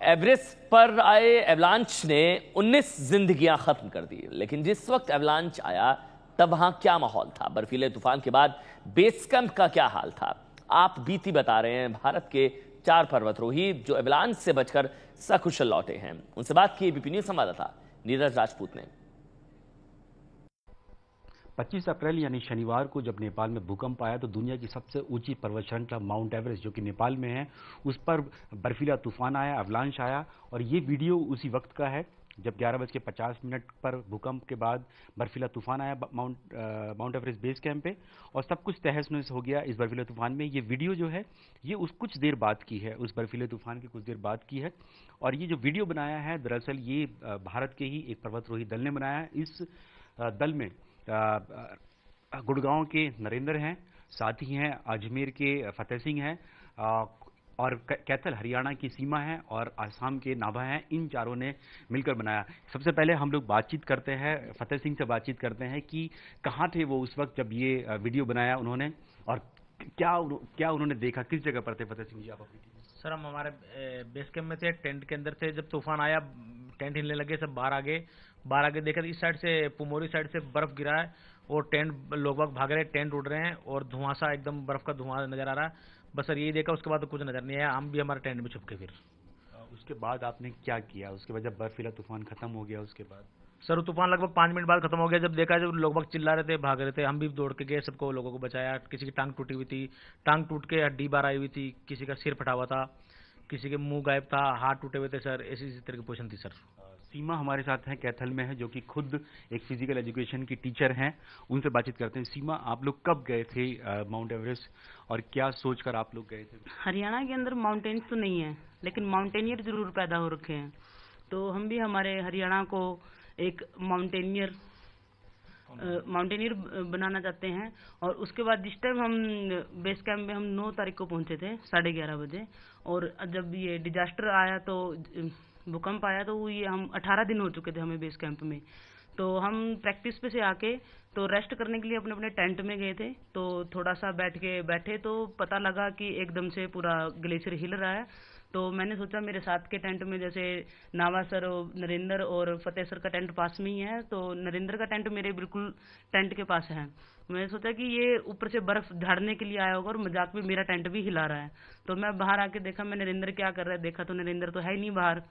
Everest पर आए avalanche ने 19 जिंदगियां खत्म कर दी, लेकिन जिस वक्त एवलांच आया तब वहां क्या माहौल था? बर्फीले तूफान के बाद बेस कैंप का क्या हाल था? आप बीती बता रहे हैं भारत के 4 पर्वतारोही जो एवलांच से बचकर सकुशल लौटे हैं। उनसे बात की एबीपी न्यूज संवाददाता नीरज राजपूत ने। 25 अप्रैल यानी शनिवार को जब नेपाल में भूकंप आया तो दुनिया की सबसे ऊंची पर्वत श्रृंखला माउंट एवरेस्ट जो कि नेपाल में है, उस पर बर्फीला तूफान आया, अवलांच आया। और ये वीडियो उसी वक्त का है जब 11:50 पर भूकंप के बाद बर्फीला तूफान आया माउंट एवरेस्ट बेस कैंप पे, और सब कुछ तहस नहस हो गया इस बर्फीले तूफान में। ये वीडियो जो है ये उस कुछ देर बाद की है, उस बर्फीले तूफान की कुछ देर बाद की है। और ये जो वीडियो बनाया है दरअसल ये भारत के ही एक पर्वतारोही दल ने बनाया है। इस दल में गुड़गांव के नरेंद्र हैं, साथ ही हैं अजमेर के फतेह सिंह हैं, और कैथल हरियाणा की सीमा है और आसाम के नाभा हैं। इन चारों ने मिलकर बनाया। सबसे पहले हम लोग बातचीत करते हैं, फतेह सिंह से बातचीत करते हैं कि कहाँ थे वो उस वक्त जब ये वीडियो बनाया उन्होंने, और क्या उन्होंने देखा, किस जगह पर थे फतेह सिंह जी आप अपनी? सर हम हमारे बेस कैंप में थे, टेंट के अंदर थे। जब तूफान आया टेंट हिलने लगे, सब बाहर आगे देखा, इस साइड से पुमोरी साइड से बर्फ गिरा है और टेंट लोग बाग भाग रहे हैं, टेंट उड़ रहे हैं और धुआंसा एकदम बर्फ का धुआं नजर आ रहा है। बस सर यही देखा, उसके बाद तो कुछ नजर नहीं आया। हम भी हमारे टेंट में छुप के फिर उसके बाद आपने क्या किया? उसके बाद जब बर्फीला तूफान खत्म हो गया उसके बाद? सर तूफान लगभग 5 मिनट बाद खत्म हो गया। जब देखा, जब लोग बाग चिल्ला रहे थे, भाग रहे थे, हम भी दौड़ के गए, सबको लोगों को बचाया। किसी की टांग टूटी हुई थी, टांग टूट के हड्डी बाहर आई हुई थी, किसी का सिर फटा हुआ था, किसी के मुंह गायब था, हाथ टूटे हुए थे सर। इसी तरह की पोजीशन थी सर। सीमा हमारे साथ हैं, कैथल में है, जो कि खुद एक फिजिकल एजुकेशन की टीचर हैं। उनसे बातचीत करते हैं। सीमा, आप लोग कब गए थे माउंट एवरेस्ट और क्या सोचकर आप लोग गए थे? हरियाणा के अंदर माउंटेन्स तो नहीं है, लेकिन माउंटेनियर जरूर पैदा हो रखे हैं। तो हम भी हमारे हरियाणा को एक माउंटेनियर बनाना चाहते हैं। और उसके बाद जिस टाइम हम बेस कैंप में हम 9 तारीख को पहुंचे थे 11:30 बजे, और जब ये डिजास्टर आया तो भूकंप आया तो ये हम 18 दिन हो चुके थे हमें बेस कैंप में। तो हम प्रैक्टिस पे से आके तो रेस्ट करने के लिए अपने अपने टेंट में गए थे। तो थोड़ा सा बैठे तो पता लगा कि एकदम से पूरा ग्लेशियर हिल रहा है। तो मैंने सोचा मेरे साथ के टेंट में जैसे नावा सर, नरेंद्र और फतेह सर का टेंट पास में ही है, तो नरेंद्र का टेंट मेरे बिल्कुल टेंट के पास है। मैंने सोचा कि ये ऊपर से बर्फ झाड़ने के लिए आया होगा और मजाक में मेरा टेंट भी हिला रहा है। तो मैं बाहर आके देखा मैं नरेंद्र क्या कर रहा है, देखा तो नरेंद्र तो है ही नहीं बाहर।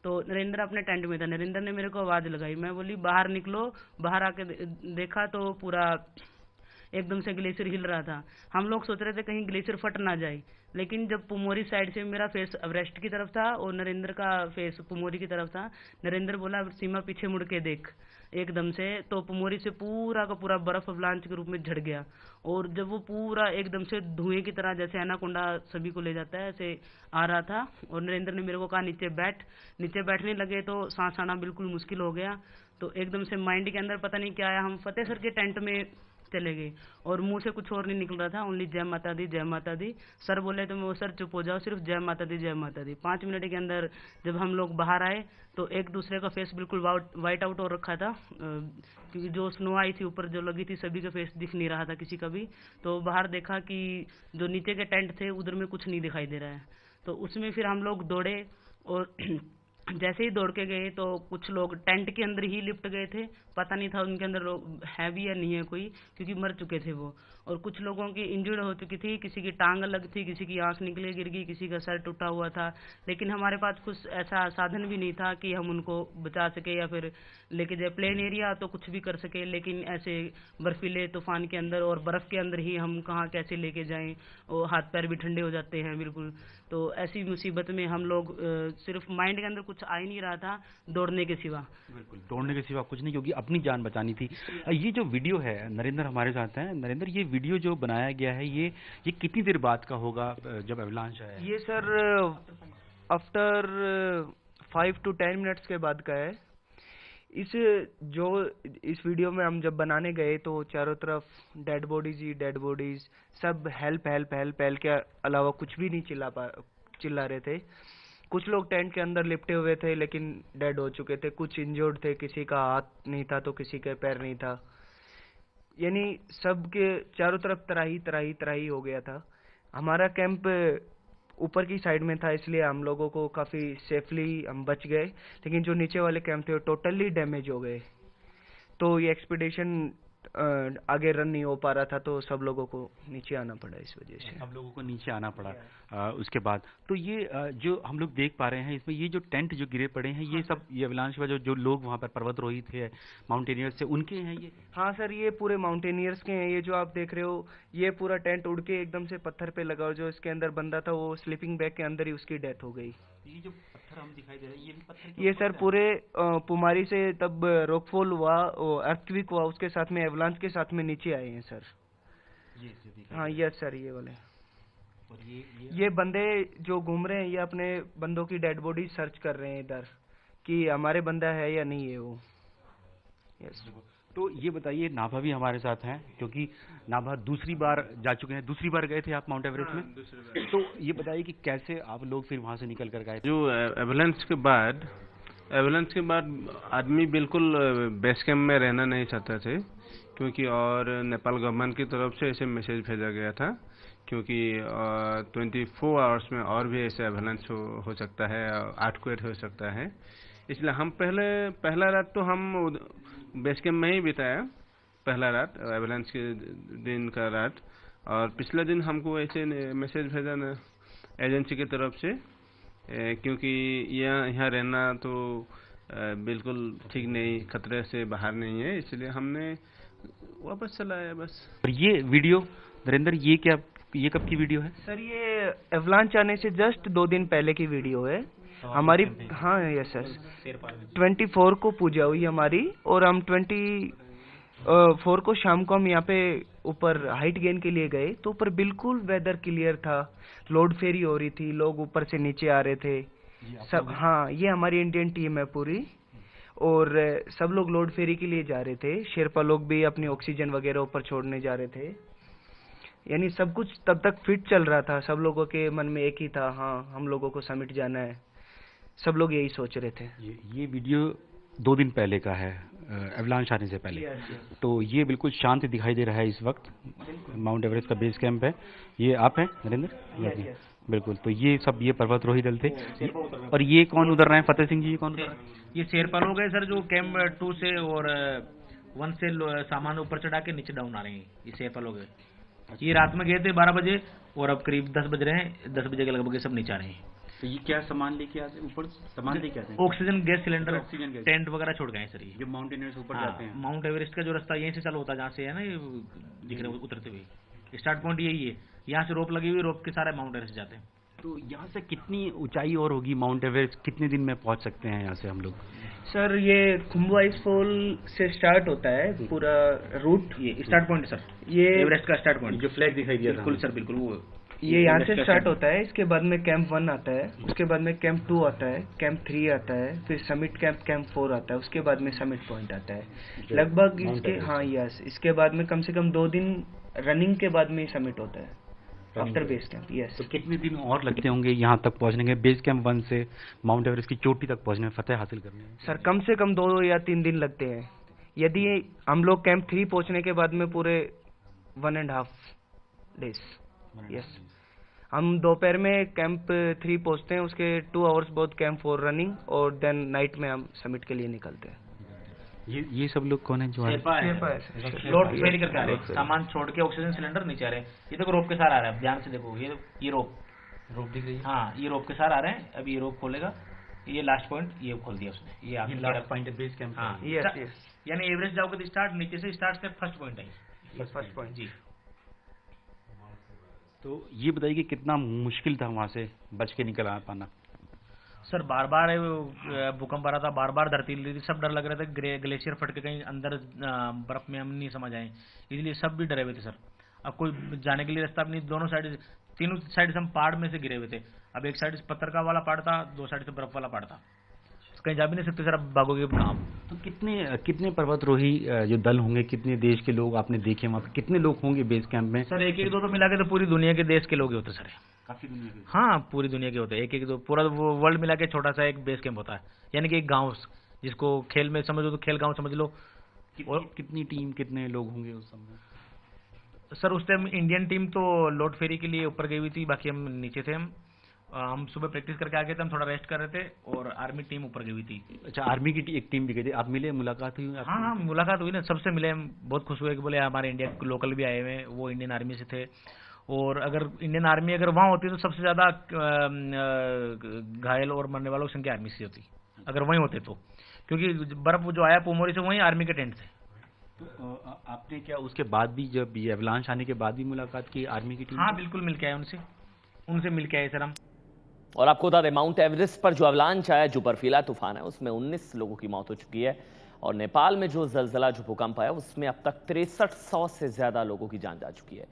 तो नरेंद्र अपने टेंट में था। नरेंद्र ने मेरे को आवाज लगाई, मैं बोली बाहर निकलो। बाहर आके देखा तो पूरा एकदम से ग्लेशियर हिल रहा था। हम लोग सोच रहे थे कहीं ग्लेशियर फट ना जाए, लेकिन जब पुमोरी साइड से मेरा फेस एवरेस्ट की तरफ था और नरेंद्र का फेस पुमोरी की तरफ था, नरेंद्र बोला सीमा पीछे मुड़ के देख, एकदम से तो पुमोरी से पूरा का पूरा बर्फ अवलांच के रूप में झड़ गया। और जब वो पूरा एकदम से धुएं की तरह जैसे एनाकोंडा सभी को ले जाता है ऐसे आ रहा था। और नरेंद्र ने मेरे को कहा नीचे बैठने लगे तो सांस आना बिल्कुल मुश्किल हो गया। तो एकदम से माइंड के अंदर पता नहीं क्या आया, हम फतेह सर के टेंट में चले गए और मुंह से कुछ और नहीं निकल रहा था, ओनली जय माता दी जय माता दी। सर बोले तो मैं, सर चुप हो जाओ, सिर्फ जय माता दी जय माता दी। 5 मिनट के अंदर जब हम लोग बाहर आए तो एक दूसरे का फेस बिल्कुल वाइट आउट हो रखा था, क्योंकि जो स्नो आई थी ऊपर जो लगी थी सभी का फेस दिख नहीं रहा था किसी का भी। तो बाहर देखा कि जो नीचे के टेंट थे उधर में कुछ नहीं दिखाई दे रहा है। तो उसमें फिर हम लोग दौड़े और जैसे ही दौड़ के गए तो कुछ लोग टेंट के अंदर ही लिपट गए थे, पता नहीं था उनके अंदर लोग है भी या नहीं है कोई, क्योंकि मर चुके थे वो। और कुछ लोगों की इंजर्ड हो चुकी थी, किसी की टांग अलग थी, किसी की आंख निकले गिर गई, किसी का सर टूटा हुआ था। लेकिन हमारे पास कुछ ऐसा साधन भी नहीं था कि हम उनको बचा सके या फिर लेके जाए। प्लेन एरिया तो कुछ भी कर सके, लेकिन ऐसे बर्फीले तूफान के अंदर और बर्फ के अंदर ही हम कहाँ कैसे लेके जाएं, और हाथ पैर भी ठंडे हो जाते हैं बिल्कुल। तो ऐसी मुसीबत में हम लोग सिर्फ माइंड के अंदर कुछ आ ही नहीं रहा था दौड़ने के सिवा। बिल्कुल, दौड़ने के सिवा कुछ नहीं, क्योंकि अपनी जान बचानी थी। ये जो वीडियो है, नरेंद्र हमारे साथ हैं। नरेंद्र, ये वीडियो जो बनाया गया है ये कितनी देर बाद का होगा जब एवलांच आया? ये सर आफ्टर 5 to 10 मिनट्स के बाद का है। इस वीडियो में हम जब बनाने गए तो चारों तरफ डेड बॉडीज, सब हेल्प के अलावा कुछ भी नहीं चिल्ला रहे थे। कुछ लोग टेंट के अंदर लिपटे हुए थे लेकिन डेड हो चुके थे, कुछ इंजर्ड थे, किसी का हाथ नहीं था तो किसी का पैर नहीं था, यानी सबके चारों तरफ तराही हो गया था। हमारा कैंप ऊपर की साइड में था, इसलिए हम लोगों को काफ़ी सेफली हम बच गए। लेकिन जो नीचे वाले कैंप थे वो टोटली डैमेज हो गए, तो ये एक्सपीडिशन आगे रन नहीं हो पा रहा था, तो सब लोगों को नीचे आना पड़ा इस वजह से। सब लोगों को नीचे आना पड़ा उसके बाद। तो ये जो हम लोग देख पा रहे हैं इसमें, ये जो टेंट जो गिरे पड़े हैं, ये सब ये अवलांच का जो लोग वहाँ पर पर्वतरोही थे, माउंटेनियर्स से, उनके हैं ये? हाँ सर, ये पूरे माउंटेनियर्स के हैं। ये जो आप देख रहे हो, ये पूरा टेंट उड़ के एकदम से पत्थर पे लगा, और जो इसके अंदर बंदा था वो स्लीपिंग बैग के अंदर ही उसकी डेथ हो गई। ये जो पत्थर हम दिखाई दे रहे हैं, ये भी पत्थर के ये ऊपर सर है? पूरे पुमारी से तब रॉकफॉल हुआ, अर्थक्वेक हुआ, उसके साथ में एवलांच के साथ में नीचे आए हैं सर। ये जो दिखाई हाँ दे यस सर, ये वाले। और ये बंदे जो घूम रहे हैं, ये अपने बंदों की डेड बॉडी सर्च कर रहे हैं इधर, कि हमारे बंदा है या नहीं है वो। यस। तो ये बताइए, नाभा भी हमारे साथ हैं, क्योंकि नाभा दूसरी बार जा चुके हैं। दूसरी बार गए थे आप माउंट एवरेस्ट में? तो ये बताइए कि कैसे आप लोग फिर वहाँ से निकल कर गए? जो एवलांच के बाद आदमी बिल्कुल बेस कैंप में रहना नहीं चाहते थे, क्योंकि और नेपाल गवर्नमेंट की तरफ से ऐसे मैसेज भेजा गया था, क्योंकि 24 आवर्स में और भी ऐसे एवलांच हो सकता है, अर्थक्वेक हो सकता है। इसलिए हम पहला रात तो हम बेस कैंप में ही बिताया, पहला रात एवलांच के दिन का रात। और पिछले दिन हमको ऐसे मैसेज भेजा ना एजेंसी की तरफ से, क्योंकि यहाँ रहना तो बिल्कुल ठीक नहीं, खतरे से बाहर नहीं है, इसलिए हमने वापस चला आया बस। और ये वीडियो नरेंद्र, ये कब की वीडियो है? सर ये एवलांच आने से जस्ट 2 दिन पहले की वीडियो है हमारी। हाँ यस सर, 24 को पूजा हुई हमारी, और हम 24 को शाम को हम यहाँ पे ऊपर हाइट गेन के लिए गए, तो ऊपर बिल्कुल वेदर क्लियर था, लोड फेरी हो रही थी, लोग ऊपर से नीचे आ रहे थे सब। हाँ, ये हमारी इंडियन टीम है पूरी, और सब लोग लोड फेरी के लिए जा रहे थे। शेरपा लोग भी अपनी ऑक्सीजन वगैरह ऊपर छोड़ने जा रहे थे। यानी सब कुछ तब तक फिट चल रहा था, सब लोगों के मन में एक ही था, हाँ हम लोगों को समिट जाना है, सब लोग यही सोच रहे थे। ये वीडियो 2 दिन पहले का है, एवलांच आने से पहले। तो ये बिल्कुल शांत दिखाई दे रहा है इस वक्त, माउंट एवरेस्ट का बेस कैंप है। ये आप हैं नरेंद्र? बिल्कुल। तो ये सब ये पर्वतरोही दल थे। और ये कौन उतर रहे हैं? फतेह सिंह जी, ये कौन उतर रहे हैं? ये शेरपा लोग हैं सर, जो कैंप 2 से और 1 से सामान ऊपर चढ़ा के नीचे डाउन आ रहे हैं। ये शेरपा लोग हैं। ये रात में गए थे 12 बजे, और अब करीब 10 बज रहे हैं, 10 बजे के लगभग सब नीचे आ रहे हैं। तो ये क्या सामान लेके आते हैं ऊपर? सामान लेके आते हैं? Oxygen gas cylinder, oxygen gas, tent वगैरह छोड़ गए हैं सर। ये जो माउंटेनियर्स ऊपर जाते हैं। माउंट एवरेस्ट का जो रास्ता यहीं से चालू होता है, जहाँ से है ना ये दिख रहे उतरते हुए, स्टार्ट पॉइंट यही है। यहाँ से रोप लगी हुई, रोप के सारे माउंट एवरेस्ट जाते हैं। तो यहाँ से कितनी ऊंचाई और होगी माउंट एवरेस्ट? कितने दिन में पहुँच सकते हैं यहाँ से हम लोग? सर ये खुम्बु आइस फॉल से स्टार्ट होता है पूरा रूट। ये स्टार्ट पॉइंट सर, ये एवरेस्ट का स्टार्ट पॉइंट जो फ्लैग दिखाई दिया था। बिल्कुल सर, बिल्कुल वो ये यहाँ से स्टार्ट होता है। इसके बाद में कैंप 1 आता है, उसके बाद में कैंप 2 आता है, कैंप 3 आता है, फिर समिट कैंप 4 आता है, उसके बाद में समिट पॉइंट आता है। लगभग इसके, हाँ यस, इसके बाद में कम से कम 2 दिन रनिंग के बाद में समिट होता है आफ्टर बेस कैंप। यस। तो कितने दिन और लगते होंगे यहाँ तक पहुँचने के, बेस कैंप 1 से माउंट एवरेस्ट की चोटी तक पहुँचने में, फतेह हासिल करने में? सर कम से कम 2 या 3 दिन लगते हैं। यदि हम लोग कैंप 3 पहुँचने के बाद में पूरे 1.5 डेज। यस। हम दोपहर में कैंप 3 पहुँचते हैं, उसके 2 आवर्स बाद कैंप 4 रनिंग, और देन नाइट में हम समिट के लिए निकलते हैं। ये सब लोग कौन है जो लोड फेरी करके आ रहे हैं, सामान छोड़ के ऑक्सीजन सिलेंडर नीचे आ रहे हैं। ये देखो रोप के साथ आ रहा है, ध्यान से देखो, ये रोप दिख रही है? हाँ, ये रोप के साथ आ रहे हैं। अब ये रोप खोलेगा, ये लास्ट पॉइंट ये खोल दिया उसने, ये आगे लास्ट पॉइंट है बेस कैंप। हाँ, यस। यानी एवरेस्ट जाओगे तो स्टार्ट नीचे से, स्टार्ट से फर्स्ट पॉइंट है, फर्स्ट पॉइंट जी। तो ये बताइए कि कितना मुश्किल था वहाँ से बच के निकल आ पाना? सर बार बार भूकंप आ रहा था, बार बार धरती हिल रही थी, सब डर लग रहा था ग्लेशियर फट के कहीं अंदर बर्फ में हम नहीं समझ आए, इसलिए सब भी डरे हुए थे सर। अब कोई जाने के लिए रास्ता नहीं, दोनों साइड, तीनों साइड से हम पहाड़ में से गिरे हुए थे। अब एक साइड से पत्थर का वाला पहाड़ था, 2 साइड से बर्फ वाला पहाड़ था, कहीं जा भी नहीं सकते सर। अब भागोगे कहाँ? तो कितने पर्वतरोही जो दल होंगे, कितने देश के लोग आपने देखे वहाँ पे, कितने लोग होंगे बेस कैंप में? सर 1-1 2 मिला के तो पूरी दुनिया के देश के लोग ही होते सर। काफी दुनिया के? हाँ, पूरी दुनिया के होते हैं। 1-1 2 पूरा वो वर्ल्ड मिला के छोटा सा एक बेस कैंप होता है, यानी कि एक गाँव, जिसको खेल में समझ लो तो खेल गाँव समझ लो। और कितनी टीम, कितने लोग होंगे उस समय? सर उस टाइम इंडियन टीम तो लोड फेरी के लिए ऊपर गई हुई थी, बाकी हम नीचे थे हम। हम सुबह प्रैक्टिस करके आ गए थे, हम थोड़ा रेस्ट कर रहे थे और आर्मी टीम ऊपर गई हुई थी। अच्छा, आर्मी की एक टीम भी गई थी, आप मिले, मुलाकात हुई आपकी? हाँ हाँ, मुलाकात हुई ना, सबसे मिले हम, बहुत खुश हुए कि बोले हमारे इंडिया के लोकल भी आए हुए हैं, वो इंडियन आर्मी से थे। और अगर इंडियन आर्मी अगर वहाँ होती तो सबसे ज़्यादा घायल और मरने वालों की संख्या आर्मी से होती, अगर वहीं होते तो, क्योंकि बर्फ जो आया पोमोरी से वहीं आर्मी के टेंट थे। तो आपने क्या उसके बाद भी, जब ये एवलांच आने के बाद भी मुलाकात की आर्मी की टीम? हाँ बिल्कुल, मिल के आए उनसे मिल के आए सर हम। और आपको बता दें, माउंट एवरेस्ट पर जो अवलांच आया, जो बर्फीला तूफान है, उसमें 19 लोगों की मौत हो चुकी है। और नेपाल में जो जलजला, जो भूकंप आया, उसमें अब तक 6300 से ज्यादा लोगों की जान जा चुकी है।